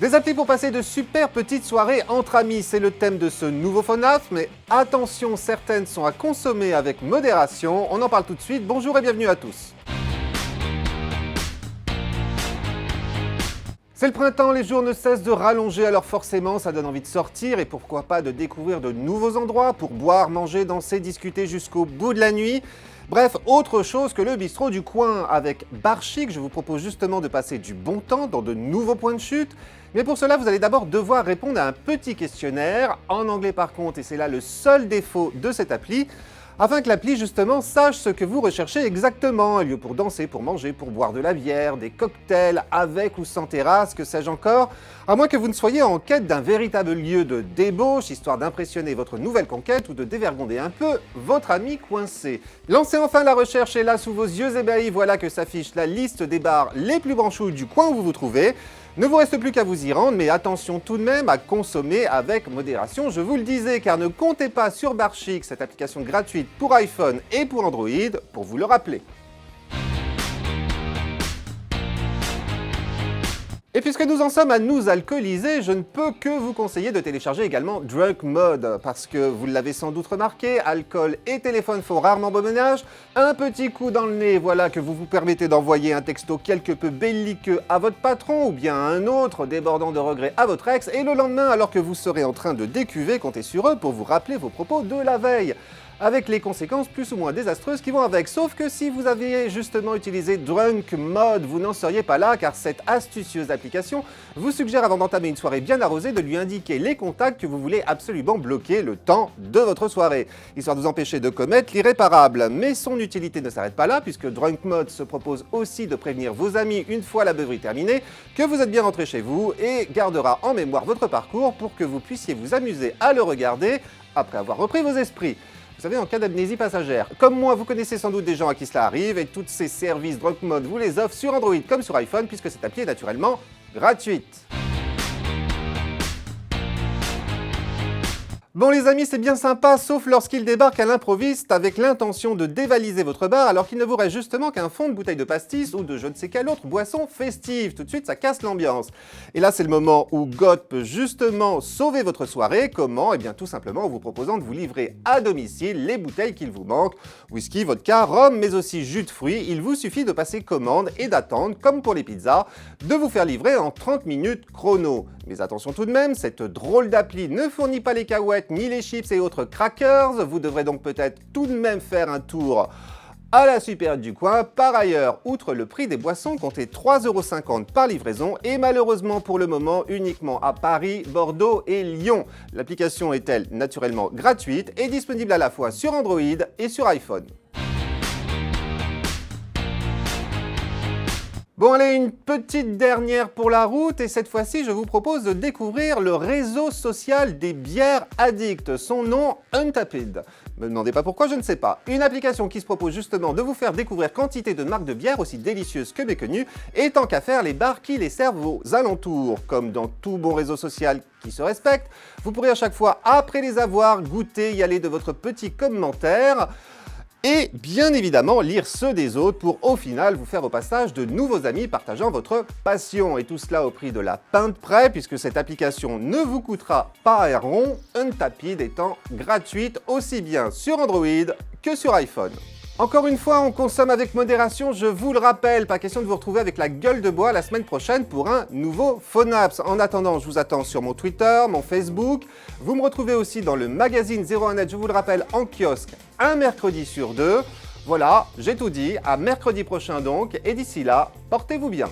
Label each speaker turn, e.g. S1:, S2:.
S1: Des applis pour passer de super petites soirées entre amis, c'est le thème de ce nouveau Phonapps, mais attention, certaines sont à consommer avec modération. On en parle tout de suite. Bonjour et bienvenue à tous. C'est le printemps, les jours ne cessent de rallonger, alors forcément ça donne envie de sortir et pourquoi pas de découvrir de nouveaux endroits pour boire, manger, danser, discuter jusqu'au bout de la nuit. Bref, autre chose que le bistrot du coin. Avec Bar Chic, je vous propose justement de passer du bon temps dans de nouveaux points de chute. Mais pour cela, vous allez d'abord devoir répondre à un petit questionnaire, en anglais par contre, et c'est là le seul défaut de cette appli, afin que l'appli justement sache ce que vous recherchez exactement, un lieu pour danser, pour manger, pour boire de la bière, des cocktails, avec ou sans terrasse, que sais-je encore, à moins que vous ne soyez en quête d'un véritable lieu de débauche, histoire d'impressionner votre nouvelle conquête ou de dévergonder un peu votre ami coincé. Lancez enfin la recherche et là, sous vos yeux ébahis, voilà que s'affiche la liste des bars les plus branchouilles du coin où vous vous trouvez. Ne vous reste plus qu'à vous y rendre, mais attention tout de même à consommer avec modération, je vous le disais, car ne comptez pas sur Bar Chic, cette application gratuite pour iPhone et pour Android, pour vous le rappeler. Et puisque nous en sommes à nous alcooliser, je ne peux que vous conseiller de télécharger également Drunk Mode, parce que vous l'avez sans doute remarqué, alcool et téléphone font rarement bon ménage. Un petit coup dans le nez, voilà que vous vous permettez d'envoyer un texto quelque peu belliqueux à votre patron, ou bien à un autre, débordant de regrets à votre ex, et le lendemain, alors que vous serez en train de décuver, comptez sur eux pour vous rappeler vos propos de la veille, avec les conséquences plus ou moins désastreuses qui vont avec. Sauf que si vous aviez justement utilisé Drunk Mode, vous n'en seriez pas là, car cette astucieuse application vous suggère avant d'entamer une soirée bien arrosée de lui indiquer les contacts que vous voulez absolument bloquer le temps de votre soirée, histoire de vous empêcher de commettre l'irréparable. Mais son utilité ne s'arrête pas là, puisque Drunk Mode se propose aussi de prévenir vos amis une fois la beuverie terminée que vous êtes bien rentré chez vous et gardera en mémoire votre parcours pour que vous puissiez vous amuser à le regarder après avoir repris vos esprits. Vous savez, en cas d'amnésie passagère. Comme moi, vous connaissez sans doute des gens à qui cela arrive et tous ces services Drunk Mode vous les offrent sur Android comme sur iPhone puisque cette appli est naturellement gratuite. Bon les amis, c'est bien sympa, sauf lorsqu'il débarque à l'improviste avec l'intention de dévaliser votre bar alors qu'il ne vous reste justement qu'un fond de bouteille de pastis ou de je ne sais quelle autre boisson festive. Tout de suite, ça casse l'ambiance. Et là, c'est le moment où God peut justement sauver votre soirée. Comment? Eh bien tout simplement en vous proposant de vous livrer à domicile les bouteilles qu'il vous manque. Whisky, vodka, rhum, mais aussi jus de fruits. Il vous suffit de passer commande et d'attendre, comme pour les pizzas, de vous faire livrer en 30 minutes chrono. Mais attention tout de même, cette drôle d'appli ne fournit pas les cacahuètes ni les chips et autres crackers. Vous devrez donc peut-être tout de même faire un tour à la supérette du coin. Par ailleurs, outre le prix des boissons, comptez 3,50 € par livraison et malheureusement pour le moment uniquement à Paris, Bordeaux et Lyon. L'application est-elle naturellement gratuite et disponible à la fois sur Android et sur iPhone. Bon allez, une petite dernière pour la route et cette fois-ci je vous propose de découvrir le réseau social des bières addicts, son nom Untappd. Me demandez pas pourquoi, je ne sais pas. Une application qui se propose justement de vous faire découvrir quantité de marques de bières aussi délicieuses que méconnues et tant qu'à faire les bars qui les servent aux alentours. Comme dans tout bon réseau social qui se respecte, vous pourrez à chaque fois, après les avoir goûtés, y aller de votre petit commentaire et bien évidemment lire ceux des autres pour au final vous faire au passage de nouveaux amis partageant votre passion. Et tout cela au prix de la pinte près puisque cette application ne vous coûtera pas un rond, Untappd étant gratuite aussi bien sur Android que sur iPhone. Encore une fois, on consomme avec modération, je vous le rappelle, pas question de vous retrouver avec la gueule de bois la semaine prochaine pour un nouveau Phonapps. En attendant, je vous attends sur mon Twitter, mon Facebook. Vous me retrouvez aussi dans le magazine 01net, je vous le rappelle, en kiosque, un mercredi sur deux. Voilà, j'ai tout dit, à mercredi prochain donc, et d'ici là, portez-vous bien.